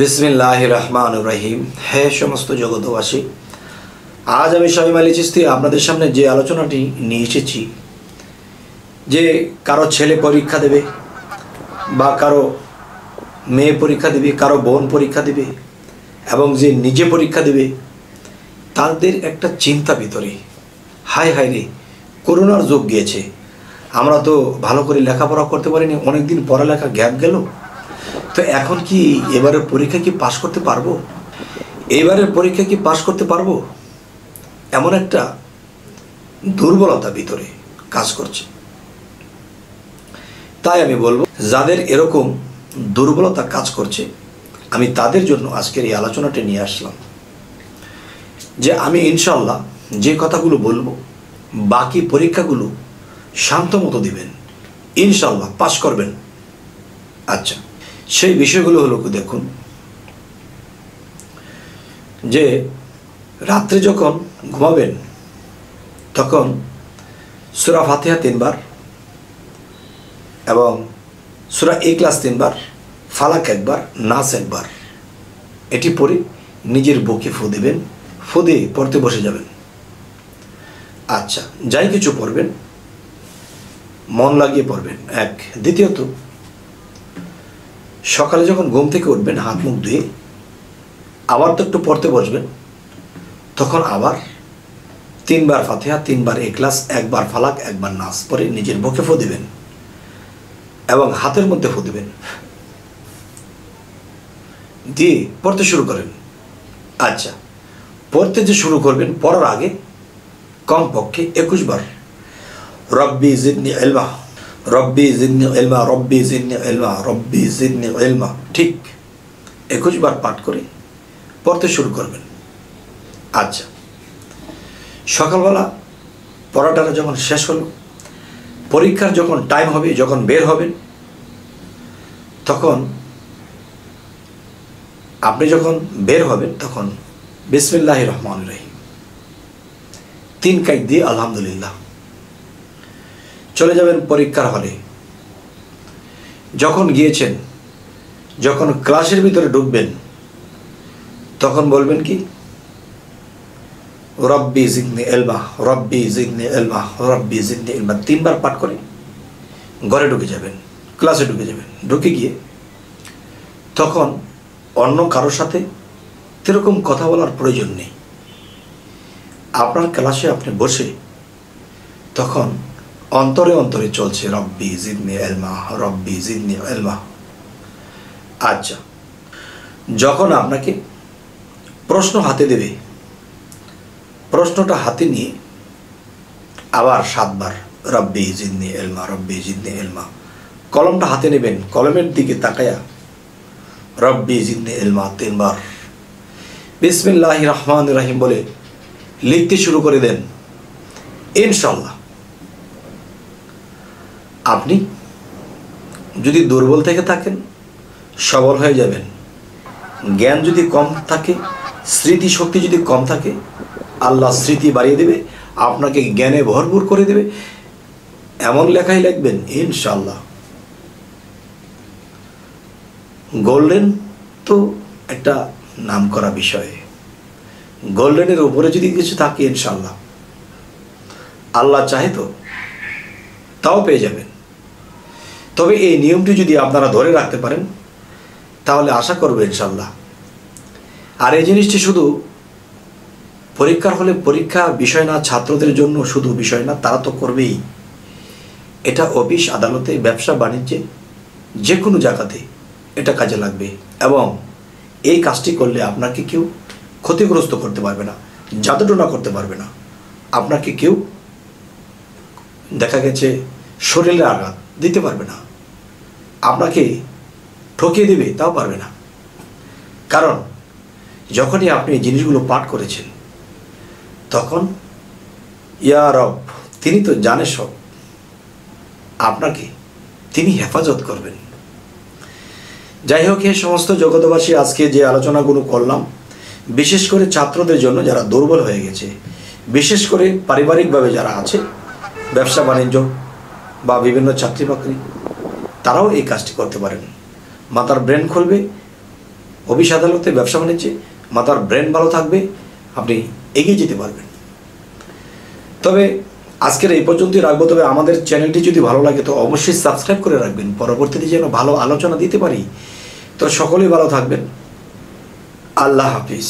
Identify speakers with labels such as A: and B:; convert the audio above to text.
A: বিসমিল্লাহির রহমানির রহিম। হে সমস্ত জগতবাসী, আজ আমি শামীম আলী চিশতি আপনাদের সামনে যে আলোচনাটি নিয়ে এসেছি, যে কারো ছেলে পরীক্ষা দেবে বা কারো মেয়ে পরীক্ষা দেবে, কারো বোন পরীক্ষা দেবে এবং যে নিজে পরীক্ষা দেবে, তাদের একটা চিন্তা ভিতরে, হায় হায় রে, করোনার যুগ গিয়েছে, আমরা তো ভালো করে লেখাপড়া করতে পারিনি, অনেকদিন পড়ালেখা গ্যাপ গেল, তো এখন কি এবারের পরীক্ষা কি পাশ করতে পারবো, এবারের পরীক্ষা কি পাশ করতে পারবো, এমন একটা দুর্বলতা ভিতরে কাজ করছে। তাই আমি বলবো, যাদের এরকম দুর্বলতা কাজ করছে, আমি তাদের জন্য আজকের এই আলোচনাটি নিয়ে আসলাম, যে আমি ইনশাল্লাহ যে কথাগুলো বলবো, বাকি পরীক্ষাগুলো শান্ত মতো দিবেন, ইনশাল্লাহ পাশ করবেন। আচ্ছা, সেই বিষয়গুলো হলো, দেখুন, যে রাত্রে যখন ঘুমাবেন তখন সূরা ফাতিহা 3 বার এবং সূরা ইখলাস 3 বার, ফালাক 1 বার, নাস 1 বার, এটি পড়ে নিজের বুকে ফু দেবেন, ফু দিয়ে পড়তে বসে যাবেন। আচ্ছা, যাই কিছু পড়বেন মন লাগিয়ে পড়বেন। এক, দ্বিতীয়ত, সকালে যখন ঘুম থেকে উঠবেন হাত মুখ ধুয়ে আবার তো একটু পড়তে বসবেন, তখন আবার 3 বার ফাতিহা, 3 বার ইখলাস, 1 বার ফালাক, 1 বার নাস পরে নিজের বুকে ফু দিবেন এবং হাতের মধ্যে ফু দিবেন, দিয়ে পড়তে শুরু করেন। আচ্ছা, পড়তে যে শুরু করবেন, পড়ার আগে কমপক্ষে 21 বার রব্বি জিদনি ইলমা, রব্বি জিদনি ইলমা, রব্বি জিদনি ইলমা, রব্বি জিদনি ইলমা, ঠিক 21 বার পাঠ করে পড়তে শুরু করবেন। আচ্ছা, সকালবেলা পড়াটা যখন শেষ হলো, পরীক্ষার যখন টাইম হবে, যখন বের হবেন, তখন আপনি যখন বের হবেন তখন বিসমিল্লাহির রহমানির রহিম 3 কাইদ দিয়ে আলহামদুলিল্লাহ চলে যাবেন পরীক্ষার হলে। যখন গিয়েছেন, যখন ক্লাসের ভিতরে ঢুকবেন, তখন বলবেন কি, রব্বি জিদনি ইলমা, রব্বি জিদনি ইলমা, রব্বি জিদনি ইলমা 3 বার পাঠ করে ঘরে ঢুকে যাবেন, ক্লাসে ঢুকে যাবেন। ঢুকে গিয়ে তখন অন্য কারোর সাথে এরকম কথা বলার প্রয়োজন নেই। আপনার ক্লাসে আপনি বসে তখন অন্তরে অন্তরে চলছে রব্বি জিদনি ইলমা, রব্বি জিদনি ইলমা। আচ্ছা, যখন আপনাকে প্রশ্ন হাতে দেবে, প্রশ্নটা হাতে নিয়ে আবার 7 বার রব্বি জিদনি ইলমা, রব্বি জিদনি ইলমা, কলমটা হাতে নেবেন, কলমের দিকে তাকায়া রব্বি জিদনি ইলমা 3 বার বিসমিল্লাহির রহমানির রহিম বলে লিখতে শুরু করে দেন। ইনশাল্লাহ আপনি যদি দুর্বল থেকে থাকেন, সবল হয়ে যাবেন। জ্ঞান যদি কম থাকে, স্মৃতি শক্তি যদি কম থাকে, আল্লাহ স্মৃতি বাড়িয়ে দেবে, আপনাকে জ্ঞানে ভরপুর করে দেবে, এমন লেখাই লিখবেন ইনশাল্লাহ। গোল্ডেন তো একটা নাম করা বিষয়, গোল্ডেনের উপরে যদি কিছু থাকে ইনশাল্লাহ আল্লাহ চাহে তো তাও পেয়ে যাবেন। তবে এই নিয়মটি যদি আপনারা ধরে রাখতে পারেন, তাহলে আশা করব ইনশাল্লাহ। আর এই জিনিসটি শুধু পরীক্ষার হলে পরীক্ষা বিষয় না, ছাত্রদের জন্য শুধু বিষয় না, তারা তো করবেই। এটা অফিস আদালতে, ব্যবসা বাণিজ্যে, যে কোনো জায়গাতে এটা কাজে লাগবে। এবং এই কাজটি করলে আপনাকে কেউ ক্ষতিগ্রস্ত করতে পারবে না, জাদুটোনা করতে পারবে না, আপনাকে কেউ দেখা গেছে শরীরে আঘাত দিতে পারবে না, আপনাকে ঠকিয়ে দেবে তাও পারবে না। কারণ যখনই আপনি এই জিনিসগুলো পাঠ করেছেন, তখন ইয়া রব, তিনি তো জানে সব, আপনাকে তিনি হেফাজত করবেন। যাই হোক, এই সমস্ত জগতবাসী, আজকে যে আলোচনাগুলো করলাম, বিশেষ করে ছাত্রদের জন্য যারা দুর্বল হয়ে গেছে, বিশেষ করে পারিবারিকভাবে যারা আছে, ব্যবসা বাণিজ্য বা বিভিন্ন চাকরি বাকরি, তারাও এই কাজটি করতে পারেন। মাথার ব্রেন খুলবে, অফিস আদালতে, ব্যবসা বাণিজ্যে মাথার ব্রেন ভালো থাকবে, আপনি এগিয়ে যেতে পারবেন। তবে আজকের এই পর্যন্তই রাখবো। তবে আমাদের চ্যানেলটি যদি ভালো লাগে তো অবশ্যই সাবস্ক্রাইব করে রাখবেন, পরবর্তীতে যেন ভালো আলোচনা দিতে পারি। তো সকলেই ভালো থাকবেন। আল্লাহ হাফিজ।